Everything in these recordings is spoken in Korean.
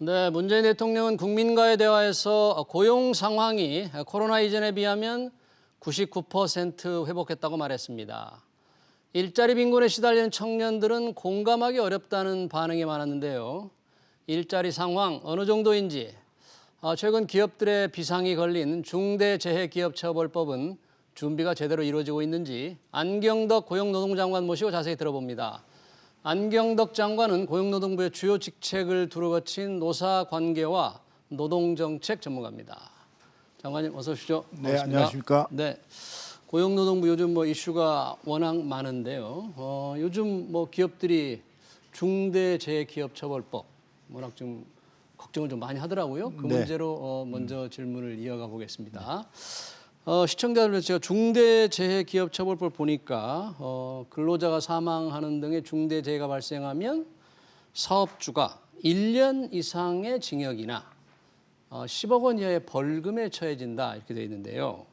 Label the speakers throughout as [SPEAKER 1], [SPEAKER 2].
[SPEAKER 1] 네, 문재인 대통령은 국민과의 대화에서 고용 상황이 코로나 이전에 비하면 99% 회복했다고 말했습니다. 일자리 빈곤에 시달리는 청년들은 공감하기 어렵다는 반응이 많았는데요. 일자리 상황 어느 정도인지, 최근 기업들의 비상이 걸린 중대재해기업처벌법은 준비가 제대로 이루어지고 있는지 안경덕 고용노동장관 모시고 자세히 들어봅니다. 안경덕 장관은 고용노동부의 주요 직책을 두루 거친 노사관계와 노동정책 전문가입니다. 장관님 어서 오십시오.
[SPEAKER 2] 네,
[SPEAKER 1] 반갑습니다.
[SPEAKER 2] 안녕하십니까.
[SPEAKER 1] 네, 고용노동부 요즘 이슈가 워낙 많은데요. 요즘 기업들이 중대재해기업처벌법 워낙 좀 걱정을 좀 많이 하더라고요. 그
[SPEAKER 2] 네.
[SPEAKER 1] 문제로 먼저 질문을 이어가 보겠습니다. 시청자들 위해서 제가 중대재해기업처벌법 보니까 근로자가 사망하는 등의 중대재해가 발생하면 사업주가 1년 이상의 징역이나 10억 원 이하의 벌금에 처해진다 이렇게 되어 있는데요.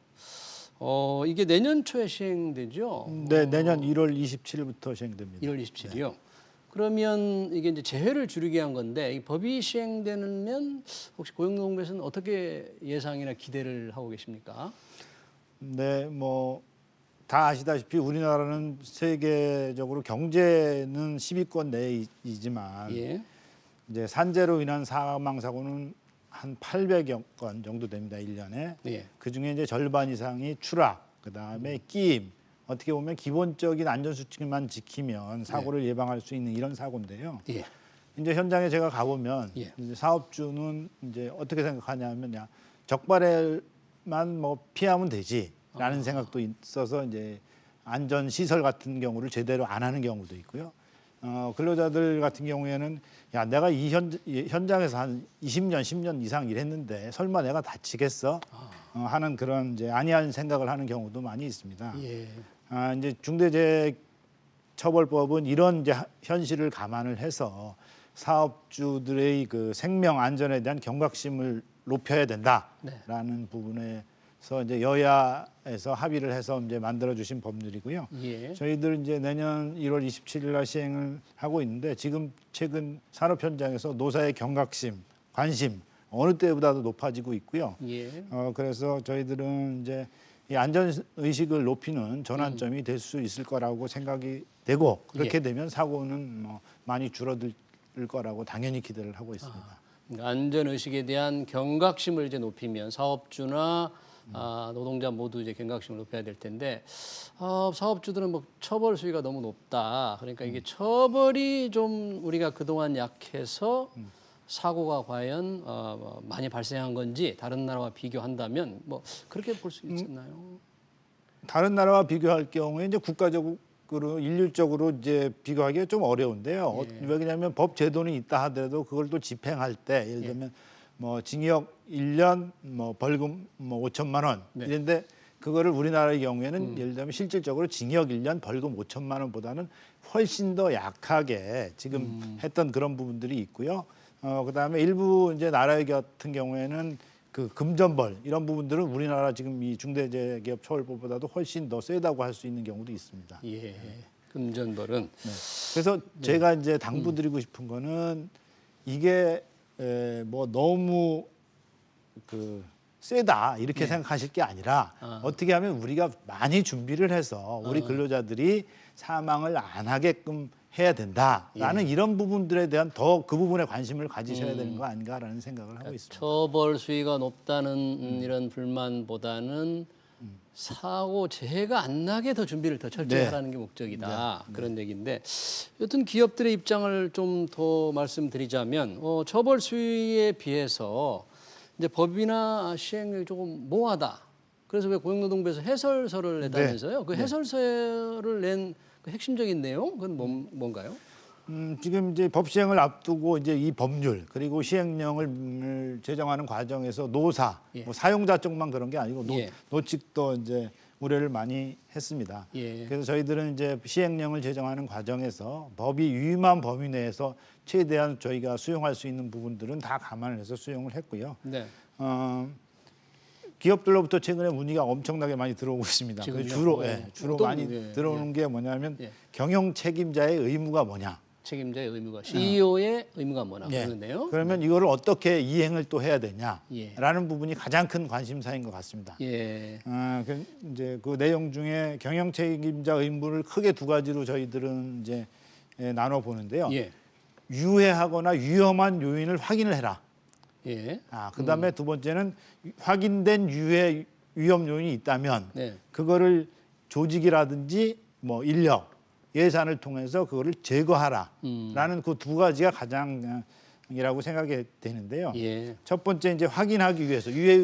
[SPEAKER 1] 이게 내년 초에 시행되죠?
[SPEAKER 2] 네, 내년 1월 27일부터 시행됩니다.
[SPEAKER 1] 1월 27일이요. 그러면 이게 이제 재해를 줄이기 위한 건데 이 법이 시행되면 혹시 고용노동부에서는 어떻게 예상이나 기대를 하고 계십니까?
[SPEAKER 2] 네, 다 아시다시피 우리나라는 세계적으로 경제는 10위권 내이지만
[SPEAKER 1] 예.
[SPEAKER 2] 이제 산재로 인한 사망 사고는 한 800여 건 정도 됩니다. 1년에.
[SPEAKER 1] 예.
[SPEAKER 2] 그중에 이제 절반 이상이 추락, 그다음에 끼임, 어떻게 보면 기본적인 안전 수칙만 지키면 사고를 예방할 수 있는 이런 사고인데요.
[SPEAKER 1] 예.
[SPEAKER 2] 이제 현장에 제가 가보면
[SPEAKER 1] 예.
[SPEAKER 2] 이제 사업주는 이제 어떻게 생각하냐면 야, 적발에만 피하면 되지라는 생각도 있어서 이제 안전 시설 같은 경우를 제대로 안 하는 경우도 있고요. 근로자들 같은 경우에는 야, 내가 이 현장에서 한 20년, 10년 이상 일했는데 설마 내가 다치겠어? 하는 그런 이제 안이한 생각을 하는 경우도 많이 있습니다.
[SPEAKER 1] 예.
[SPEAKER 2] 이제 중대재해처벌법은 이런 이제 현실을 감안을 해서 사업주들의 그 생명 안전에 대한 경각심을 높여야 된다라는 부분에서 이제 여야에서 합의를 해서 이제 만들어 주신 법률이고요.
[SPEAKER 1] 예.
[SPEAKER 2] 저희들 이제 내년 1월 27일 날 시행을 하고 있는데 지금 최근 산업 현장에서 노사의 경각심, 관심 어느 때보다도 높아지고 있고요.
[SPEAKER 1] 예.
[SPEAKER 2] 그래서 저희들은 이제 이 안전 의식을 높이는 전환점이 될 수 있을 거라고 생각이 되고 그렇게 되면 사고는 많이 줄어들 거라고 당연히 기대를 하고 있습니다.
[SPEAKER 1] 그러니까 안전 의식에 대한 경각심을 이제 높이면 사업주나 노동자 모두 이제 경각심을 높여야 될 텐데 사업주들은 처벌 수위가 너무 높다. 그러니까 이게 처벌이 좀 우리가 그동안 약해서 사고가 과연 많이 발생한 건지 다른 나라와 비교한다면 그렇게 볼 수 있나요?
[SPEAKER 2] 다른 나라와 비교할 경우에 이제 국가적으로 일률적으로 이제 비교하기가 좀 어려운데요.
[SPEAKER 1] 예.
[SPEAKER 2] 왜냐하면 법 제도는 있다 하더라도 그걸 또 집행할 때 예를 들면 징역 1년, 벌금 5천만 원 이런데 그거를 우리나라의 경우에는 예를 들면 실질적으로 징역 1년, 벌금 5천만 원보다는 훨씬 더 약하게 지금 했던 그런 부분들이 있고요. 그다음에 일부 이제 나라 같은 경우에는 그 금전벌 이런 부분들은 우리나라 지금 이 중대재해기업처벌법보다도 훨씬 더 세다고 할 수 있는 경우도 있습니다.
[SPEAKER 1] 예. 금전벌은.
[SPEAKER 2] 네. 그래서 제가 이제 당부드리고 싶은 거는 이게 너무 세다 이렇게 생각하실 게 아니라 어떻게 하면 우리가 많이 준비를 해서 우리 근로자들이 사망을 안 하게끔 해야 된다라는 이런 부분들에 대한 더 그 부분에 관심을 가지셔야 되는 거 아닌가라는 생각을 하고 있습니다.
[SPEAKER 1] 처벌 수위가 높다는 이런 불만보다는 사고 재해가 안 나게 더 준비를 더 철저히 하라는 게 목적이다. 그런 얘기인데 여튼 기업들의 입장을 좀 더 말씀드리자면 처벌 수위에 비해서 이제 법이나 시행령이 조금 모호하다. 그래서 왜 고용노동부에서 해설서를 냈다면서요? 그 해설서를 낸 그 핵심적인 내용 그건 뭔가요?
[SPEAKER 2] 지금 이제 법 시행을 앞두고 이제 이 법률 그리고 시행령을 제정하는 과정에서 노사, 사용자 쪽만 그런 게 아니고 노측도 이제 우려를 많이 했습니다. 그래서 저희들은 이제 시행령을 제정하는 과정에서 법이 위임한 범위 내에서 최대한 저희가 수용할 수 있는 부분들은 다 감안을 해서 수용을 했고요.
[SPEAKER 1] 네.
[SPEAKER 2] 기업들로부터 최근에 문의가 엄청나게 많이 들어오고 있습니다. 주로 많이 들어오는 게 뭐냐면 경영 책임자의 의무가 뭐냐.
[SPEAKER 1] 책임자의 의무가 CEO의 의무가 뭐나
[SPEAKER 2] 예.
[SPEAKER 1] 그러는데요.
[SPEAKER 2] 그러면 이거를 어떻게 이행을 또 해야 되냐라는
[SPEAKER 1] 예.
[SPEAKER 2] 부분이 가장 큰 관심사인 것 같습니다.
[SPEAKER 1] 예.
[SPEAKER 2] 이제 그 내용 중에 경영 책임자 의무를 크게 두 가지로 저희들은 이제 나눠 보는데요.
[SPEAKER 1] 예.
[SPEAKER 2] 유해하거나 위험한 요인을 확인을 해라.
[SPEAKER 1] 예.
[SPEAKER 2] 그다음에 두 번째는 확인된 유해 위험 요인이 있다면
[SPEAKER 1] 네.
[SPEAKER 2] 그거를 조직이라든지 뭐 인력, 예산을 통해서 그거를 제거하라라는 그 두 가지가 가장이라고 생각이 되는데요.
[SPEAKER 1] 예.
[SPEAKER 2] 첫 번째 이제 확인하기 위해서 유해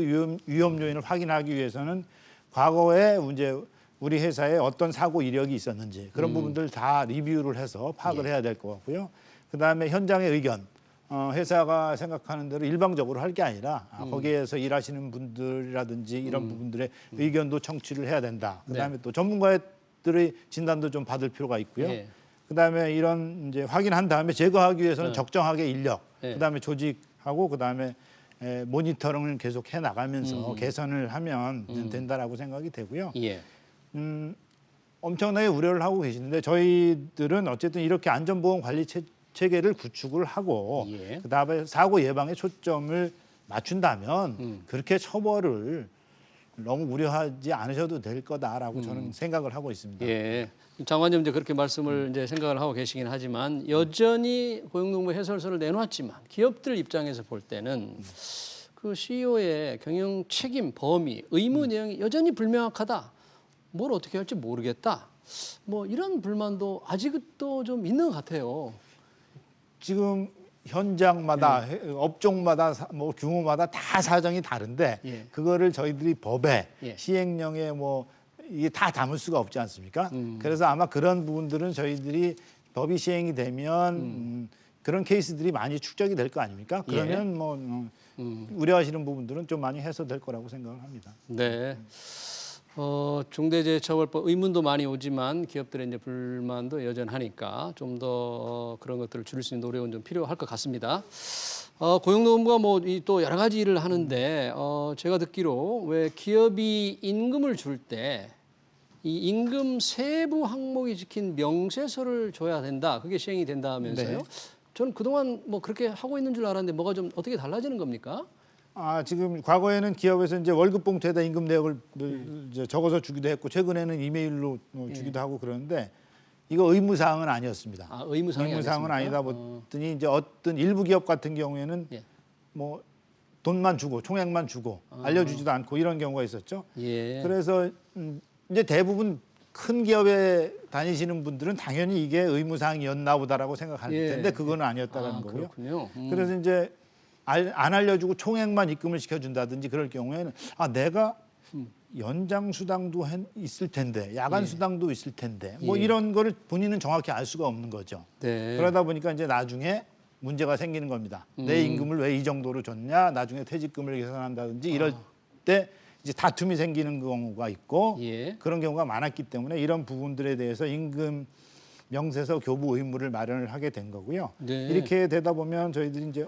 [SPEAKER 2] 위험 요인을 확인하기 위해서는 과거에 이제 우리 회사에 어떤 사고 이력이 있었는지 그런 부분들 다 리뷰를 해서 파악을 해야 될 것 같고요. 그다음에 현장의 의견, 회사가 생각하는 대로 일방적으로 할 게 아니라 거기에서 일하시는 분들이라든지 이런 부분들의 의견도 청취를 해야 된다. 그다음에 또 전문가들의 진단도 좀 받을 필요가 있고요.
[SPEAKER 1] 예.
[SPEAKER 2] 그다음에 이런 이제 확인한 다음에 제거하기 위해서는 적정하게 인력, 그다음에 조직하고 그다음에 모니터링을 계속 해 나가면서 개선을 하면 된다라고 생각이 되고요.
[SPEAKER 1] 예.
[SPEAKER 2] 엄청나게 우려를 하고 계시는데 저희들은 어쨌든 이렇게 안전보험 관리 체계를 구축을 하고
[SPEAKER 1] 예.
[SPEAKER 2] 그다음에 사고 예방에 초점을 맞춘다면 그렇게 처벌을 너무 우려하지 않으셔도 될 거다라고 저는 생각을 하고 있습니다.
[SPEAKER 1] 예. 장관님 이제 그렇게 말씀을 이제 생각을 하고 계시긴 하지만 여전히 고용노동부 해설서를 내놓았지만 기업들 입장에서 볼 때는 그 CEO의 경영 책임 범위, 의무 내용이 여전히 불명확하다. 뭘 어떻게 할지 모르겠다. 뭐 이런 불만도 아직도 좀 있는 것 같아요.
[SPEAKER 2] 지금 현장마다 업종마다 뭐 규모마다 다 사정이 다른데
[SPEAKER 1] 예.
[SPEAKER 2] 그거를 저희들이 법에
[SPEAKER 1] 예.
[SPEAKER 2] 시행령에 뭐 이게 다 담을 수가 없지 않습니까? 그래서 아마 그런 부분들은 저희들이 법이 시행이 되면 그런 케이스들이 많이 축적이 될 거 아닙니까? 그러면 뭐 우려하시는 부분들은 좀 많이 해소될 거라고 생각을 합니다.
[SPEAKER 1] 네. 중대재해처벌법 의문도 많이 오지만 기업들의 이제 불만도 여전하니까 좀 더 그런 것들을 줄일 수 있는 노력은 좀 필요할 것 같습니다. 고용노동부가 뭐 또 여러 가지 일을 하는데 제가 듣기로 왜 기업이 임금을 줄 때 이 임금 세부 항목이 적힌 명세서를 줘야 된다. 그게 시행이 된다 하면서요.
[SPEAKER 2] 네.
[SPEAKER 1] 저는 그동안 뭐 그렇게 하고 있는 줄 알았는데 뭐가 좀 어떻게 달라지는 겁니까?
[SPEAKER 2] 지금 과거에는 기업에서 이제 월급 봉투에다 임금 내역을 이제 적어서 주기도 했고 최근에는 이메일로 주기도 하고 그러는데 이거 의무 사항은 아니었습니다.
[SPEAKER 1] 의무사항이
[SPEAKER 2] 아니다 보더니 이제 어떤 일부 기업 같은 경우에는
[SPEAKER 1] 예.
[SPEAKER 2] 뭐 돈만 주고 총액만 주고 알려주지도 않고 이런 경우가 있었죠.
[SPEAKER 1] 예.
[SPEAKER 2] 그래서 이제 대부분 큰 기업에 다니시는 분들은 당연히 이게 의무 사항이었나 보다라고 생각할 텐데 그거는 아니었다는 거고요.
[SPEAKER 1] 그렇군요.
[SPEAKER 2] 그래서 이제 안 알려주고 총액만 입금을 시켜준다든지 그럴 경우에는 내가 연장 수당도 있을 텐데 야간 수당도 있을 텐데 뭐 이런 거를 본인은 정확히 알 수가 없는 거죠.
[SPEAKER 1] 네.
[SPEAKER 2] 그러다 보니까 이제 나중에 문제가 생기는 겁니다. 내 임금을 왜 이 정도로 줬냐? 나중에 퇴직금을 계산한다든지 이럴 때 이제 다툼이 생기는 경우가 있고 그런 경우가 많았기 때문에 이런 부분들에 대해서 임금 명세서 교부 의무를 마련을 하게 된 거고요.
[SPEAKER 1] 네.
[SPEAKER 2] 이렇게 되다 보면 저희들이 이제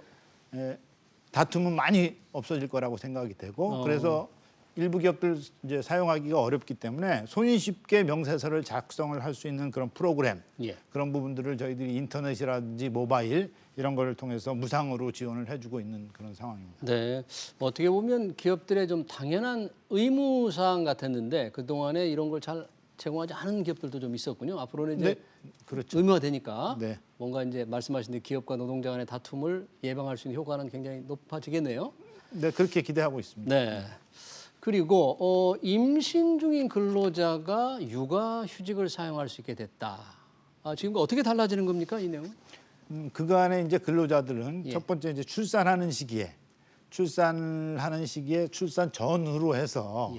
[SPEAKER 2] 다툼은 많이 없어질 거라고 생각이 되고 그래서 일부 기업들 이제 사용하기가 어렵기 때문에 손쉽게 명세서를 작성을 할 수 있는 그런 프로그램 그런 부분들을 저희들이 인터넷이라든지 모바일 이런 거를 통해서 무상으로 지원을 해주고 있는 그런 상황입니다.
[SPEAKER 1] 네, 뭐 어떻게 보면 기업들의 좀 당연한 의무 사항 같았는데 그 동안에 이런 걸 잘 제공하지 않은 기업들도 좀 있었군요. 앞으로는 이제
[SPEAKER 2] 그렇죠.
[SPEAKER 1] 의무화 되니까
[SPEAKER 2] 네.
[SPEAKER 1] 뭔가 이제 말씀하신 대로 기업과 노동자 간의 다툼을 예방할 수 있는 효과는 굉장히 높아지겠네요.
[SPEAKER 2] 네, 그렇게 기대하고 있습니다.
[SPEAKER 1] 네. 그리고 임신 중인 근로자가 육아휴직을 사용할 수 있게 됐다. 지금과 어떻게 달라지는 겁니까, 이 내용?
[SPEAKER 2] 그간에 이제 근로자들은 첫 번째 이제 출산하는 시기에 출산 전후로 해서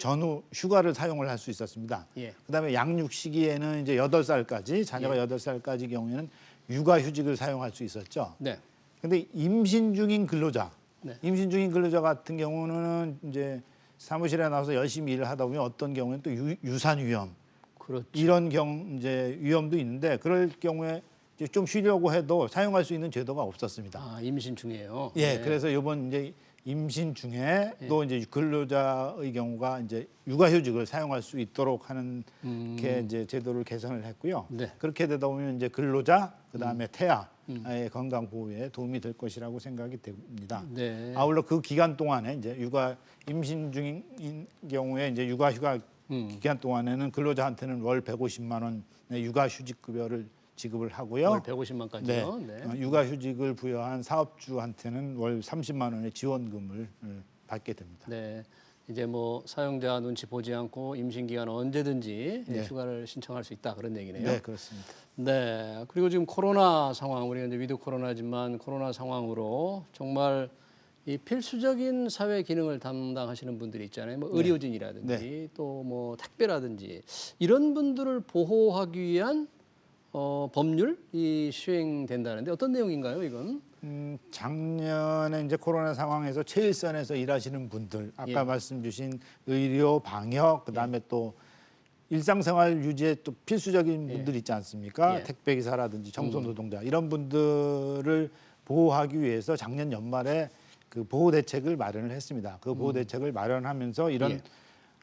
[SPEAKER 2] 전후 휴가를 사용을 할 수 있었습니다. 그다음에 양육 시기에는 이제 8살까지 자녀가 8살까지 경우에는 육아휴직을 사용할 수 있었죠.
[SPEAKER 1] 네.
[SPEAKER 2] 근데 임신 중인 근로자 같은 경우는 이제 사무실에 나와서 열심히 일을 하다 보면 어떤 경우에는 또 유산 위험
[SPEAKER 1] 그렇죠.
[SPEAKER 2] 이런 이제 위험도 있는데 그럴 경우에 이제 좀 쉬려고 해도 사용할 수 있는 제도가 없었습니다.
[SPEAKER 1] 아, 임신 중에요.
[SPEAKER 2] 예,
[SPEAKER 1] 네.
[SPEAKER 2] 그래서 이번 이제 임신 중에도 이제 근로자의 경우가 이제 육아휴직을 사용할 수 있도록 하는 게 이제 제도를 개선을 했고요.
[SPEAKER 1] 네.
[SPEAKER 2] 그렇게 되다 보면 이제 근로자 그다음에 태아의 건강 보호에 도움이 될 것이라고 생각이 됩니다.
[SPEAKER 1] 네.
[SPEAKER 2] 아울러 그 기간 동안에 이제 임신 중인 경우에 이제 육아휴가 기간 동안에는 근로자한테는 월 150만 원의 육아휴직 급여를 지급을 하고요.
[SPEAKER 1] 월 150만까지요. 네.
[SPEAKER 2] 육아휴직을 부여한 사업주한테는 월 30만 원의 지원금을 받게 됩니다.
[SPEAKER 1] 네. 이제 뭐 사용자 눈치 보지 않고 임신 기간 언제든지
[SPEAKER 2] 네.
[SPEAKER 1] 휴가를 신청할 수 있다 그런 얘기네요.
[SPEAKER 2] 네, 그렇습니다.
[SPEAKER 1] 네. 그리고 지금 코로나 상황, 우리가 이제 위드 코로나지만 코로나 상황으로 정말 이 필수적인 사회 기능을 담당하시는 분들이 있잖아요. 뭐 의료진이라든지 또 뭐 택배라든지 이런 분들을 보호하기 위한 법률이 시행된다는데 어떤 내용인가요, 이건?
[SPEAKER 2] 작년에 이제 코로나 상황에서 최일선에서 일하시는 분들, 아까
[SPEAKER 1] 예.
[SPEAKER 2] 말씀 주신 의료, 방역, 그다음에 또 일상생활 유지에 또 필수적인 분들 있지 않습니까?
[SPEAKER 1] 예.
[SPEAKER 2] 택배기사라든지 청소 노동자 이런 분들을 보호하기 위해서 작년 연말에 그 보호 대책을 마련을 했습니다. 그 보호 대책을 마련하면서 이런
[SPEAKER 1] 예.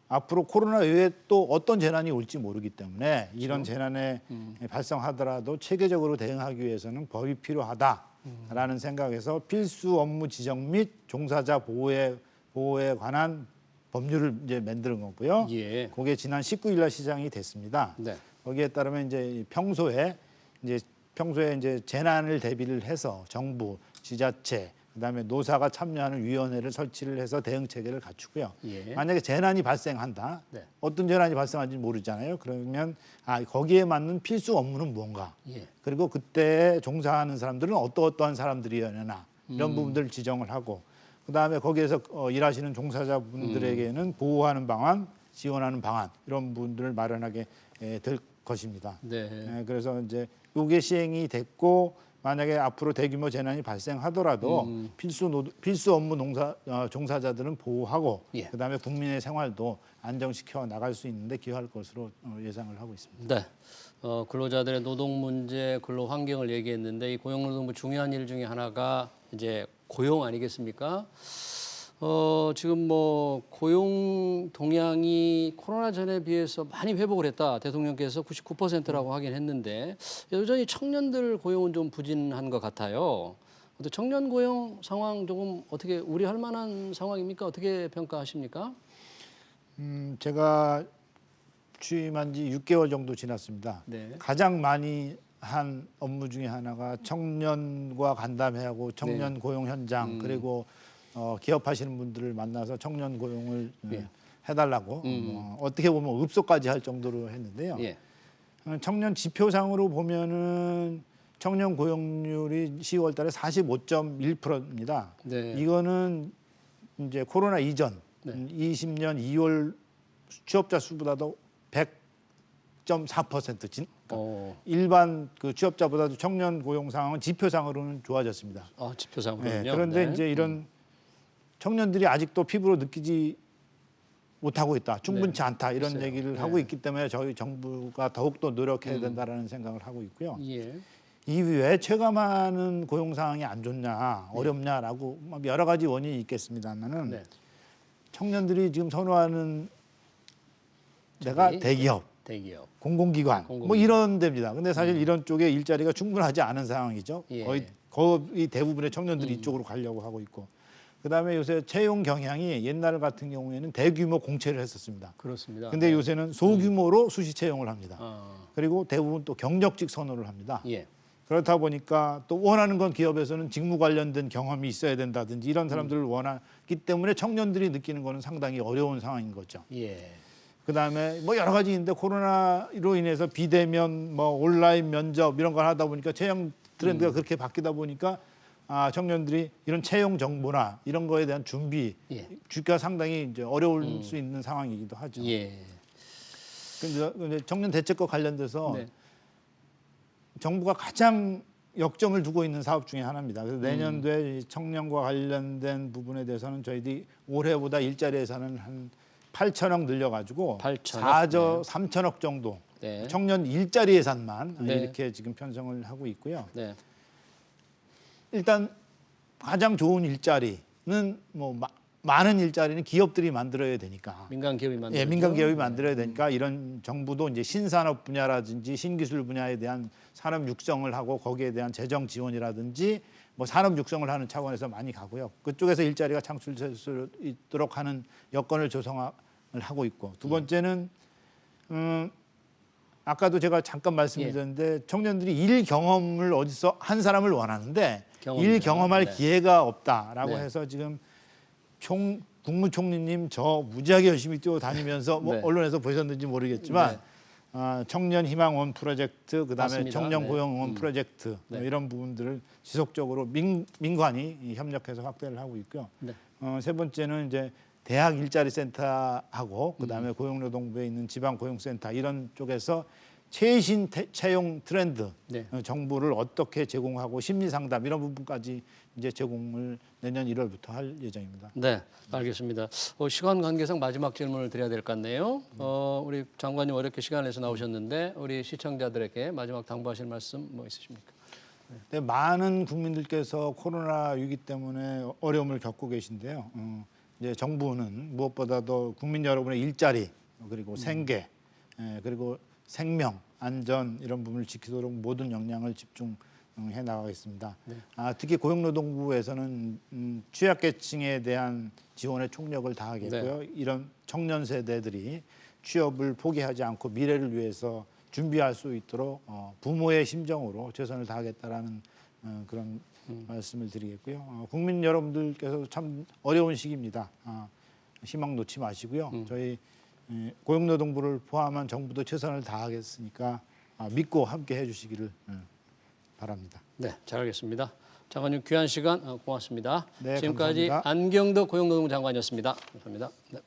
[SPEAKER 2] 앞으로 코로나 외에 또 어떤 재난이 올지 모르기 때문에 이런 재난에 발생하더라도 체계적으로 대응하기 위해서는 법이 필요하다라는 생각에서 필수 업무 지정 및 종사자 보호에 관한 법률을 이제 만드는 거고요.
[SPEAKER 1] 예.
[SPEAKER 2] 그게 지난 19일 날 시장이 됐습니다.
[SPEAKER 1] 네.
[SPEAKER 2] 거기에 따르면 이제 평소에 이제 재난을 대비를 해서 정부, 지자체, 그다음에 노사가 참여하는 위원회를 설치를 해서 대응 체계를 갖추고요.
[SPEAKER 1] 예.
[SPEAKER 2] 만약에 재난이 발생한다,
[SPEAKER 1] 네.
[SPEAKER 2] 어떤 재난이 발생할지 모르잖아요. 그러면 거기에 맞는 필수 업무는 뭔가,
[SPEAKER 1] 예.
[SPEAKER 2] 그리고 그때 종사하는 사람들은 어떠한 사람들이어야 하나 이런 부분들을 지정을 하고, 그다음에 거기에서 일하시는 종사자분들에게는 보호하는 방안, 지원하는 방안 이런 부분들을 마련하게 될 것입니다.
[SPEAKER 1] 네.
[SPEAKER 2] 그래서 이제 이게 시행이 됐고. 만약에 앞으로 대규모 재난이 발생하더라도 필수 업무 종사자들은 보호하고
[SPEAKER 1] 예.
[SPEAKER 2] 그다음에 국민의 생활도 안정시켜 나갈 수 있는데 기여할 것으로 예상을 하고 있습니다.
[SPEAKER 1] 네. 근로자들의 노동 문제, 근로 환경을 얘기했는데 이 고용노동부 중요한 일 중에 하나가 이제 고용 아니겠습니까? 지금 뭐 고용 동향이 코로나 전에 비해서 많이 회복을 했다. 대통령께서 99%라고 하긴 했는데 여전히 청년들 고용은 좀 부진한 것 같아요. 근데 청년 고용 상황 조금 어떻게 우려할 만한 상황입니까? 어떻게 평가하십니까?
[SPEAKER 2] 제가 취임한 지 6개월 정도 지났습니다.
[SPEAKER 1] 네.
[SPEAKER 2] 가장 많이 한 업무 중에 하나가 청년과 간담회하고 청년 고용 현장 그리고 기업하시는 분들을 만나서 청년 고용을
[SPEAKER 1] 예.
[SPEAKER 2] 해달라고 어떻게 보면 읍소까지 할 정도로 했는데요.
[SPEAKER 1] 예.
[SPEAKER 2] 청년 지표상으로 보면은 청년 고용률이 10월달에 45.1%입니다.
[SPEAKER 1] 네.
[SPEAKER 2] 이거는 이제 코로나 이전 20년 2월 취업자 수보다도 100.4% 일반 그 취업자보다도 청년 고용 상황은 지표상으로는 좋아졌습니다.
[SPEAKER 1] 지표상으로는요.
[SPEAKER 2] 네, 그런데
[SPEAKER 1] 네.
[SPEAKER 2] 이제 이런 청년들이 아직도 피부로 느끼지 못하고 있다, 충분치 않다 이런
[SPEAKER 1] 글쎄요.
[SPEAKER 2] 얘기를 하고 있기 때문에 저희 정부가 더욱더 노력해야 된다라는 생각을 하고 있고요.
[SPEAKER 1] 예.
[SPEAKER 2] 이외에 체감하는 고용 상황이 안 좋냐, 어렵냐라고 여러 가지 원인이 있겠습니다만은
[SPEAKER 1] 네.
[SPEAKER 2] 청년들이 지금 선호하는 데가 대기업, 공공기관 뭐 이런 데입니다. 근데 사실 이런 쪽에 일자리가 충분하지 않은 상황이죠.
[SPEAKER 1] 예.
[SPEAKER 2] 거의 대부분의 청년들이 이쪽으로 가려고 하고 있고. 그다음에 요새 채용 경향이 옛날 같은 경우에는 대규모 공채를 했었습니다.
[SPEAKER 1] 그렇습니다.
[SPEAKER 2] 근데 요새는 소규모로 수시 채용을 합니다.
[SPEAKER 1] 아,
[SPEAKER 2] 그리고 대부분 또 경력직 선호를 합니다.
[SPEAKER 1] 예.
[SPEAKER 2] 그렇다 보니까 또 원하는 건 기업에서는 직무 관련된 경험이 있어야 된다든지 이런 사람들을 원하기 때문에 청년들이 느끼는 거는 상당히 어려운 상황인 거죠.
[SPEAKER 1] 예.
[SPEAKER 2] 그다음에 뭐 여러 가지 있는데 코로나로 인해서 비대면 뭐 온라인 면접 이런 걸 하다 보니까 채용 트렌드가 그렇게 바뀌다 보니까 청년들이 이런 채용 정보나 이런 거에 대한 준비, 주가 상당히 이제 어려울 수 있는 상황이기도 하죠.
[SPEAKER 1] 예.
[SPEAKER 2] 근데 청년 대책과 관련돼서
[SPEAKER 1] 네.
[SPEAKER 2] 정부가 가장 역점을 두고 있는 사업 중에 하나입니다. 그래서 내년도에 이 청년과 관련된 부분에 대해서는 저희들이 올해보다 일자리 예산은 한 8천억 늘려가지고
[SPEAKER 1] 8천억?
[SPEAKER 2] 3천억 정도
[SPEAKER 1] 네.
[SPEAKER 2] 청년 일자리 예산만
[SPEAKER 1] 네.
[SPEAKER 2] 이렇게 지금 편성을 하고 있고요.
[SPEAKER 1] 네.
[SPEAKER 2] 일단 가장 좋은 일자리는 뭐 많은 일자리는 기업들이 만들어야 되니까.
[SPEAKER 1] 민간 기업이 만들죠.
[SPEAKER 2] 예, 민간 기업이 만들어야 되니까 이런 정부도 이제 신산업 분야라든지 신기술 분야에 대한 산업 육성을 하고 거기에 대한 재정 지원이라든지 뭐 산업 육성을 하는 차원에서 많이 가고요. 그쪽에서 일자리가 창출될 수 있도록 하는 여건을 조성을 하고 있고 두 번째는 아까도 제가 잠깐 말씀드렸는데 청년들이 일 경험을 어디서 한 사람을 원하는데 일 경험할
[SPEAKER 1] 네.
[SPEAKER 2] 기회가 없다라고
[SPEAKER 1] 네.
[SPEAKER 2] 해서 지금 국무총리님 저 무지하게 열심히 뛰어다니면서 뭐
[SPEAKER 1] 네.
[SPEAKER 2] 언론에서 보셨는지 모르겠지만
[SPEAKER 1] 네.
[SPEAKER 2] 청년 희망원 프로젝트 그다음에
[SPEAKER 1] 맞습니다.
[SPEAKER 2] 청년
[SPEAKER 1] 네.
[SPEAKER 2] 고용원 프로젝트
[SPEAKER 1] 네.
[SPEAKER 2] 이런 부분들을 지속적으로 민관이 협력해서 확대를 하고 있고요.
[SPEAKER 1] 네.
[SPEAKER 2] 세 번째는 이제 대학 일자리 센터하고 그다음에 고용노동부에 있는 지방 고용센터 이런 쪽에서 최신 채용 트렌드
[SPEAKER 1] 네.
[SPEAKER 2] 정보를 어떻게 제공하고 심리 상담 이런 부분까지 이제 제공을 내년 1월부터 할 예정입니다.
[SPEAKER 1] 네, 알겠습니다. 시간 관계상 마지막 질문을 드려야 될 것 같네요. 우리 장관님 어렵게 시간을 내서 나오셨는데 우리 시청자들에게 마지막 당부하실 말씀 뭐 있으십니까?
[SPEAKER 2] 네, 많은 국민들께서 코로나 위기 때문에 어려움을 겪고 계신데요. 이제 정부는 무엇보다도 국민 여러분의 일자리 그리고 생계 그리고 생명, 안전 이런 부분을 지키도록 모든 역량을 집중해 나가겠습니다. 네. 특히 고용노동부에서는 취약계층에 대한 지원에 총력을 다하겠고요. 네. 이런 청년 세대들이 취업을 포기하지 않고 미래를 위해서 준비할 수 있도록 부모의 심정으로 최선을 다하겠다라는 그런 말씀을 드리겠고요. 국민 여러분들께서 참 어려운 시기입니다. 희망 놓지 마시고요. 저희 고용노동부를 포함한 정부도 최선을 다하겠으니까 믿고 함께 해주시기를 바랍니다.
[SPEAKER 1] 네, 잘 알겠습니다. 장관님 귀한 시간 고맙습니다.
[SPEAKER 2] 네,
[SPEAKER 1] 지금까지
[SPEAKER 2] 감사합니다.
[SPEAKER 1] 안경덕 고용노동부 장관이었습니다. 감사합니다. 네.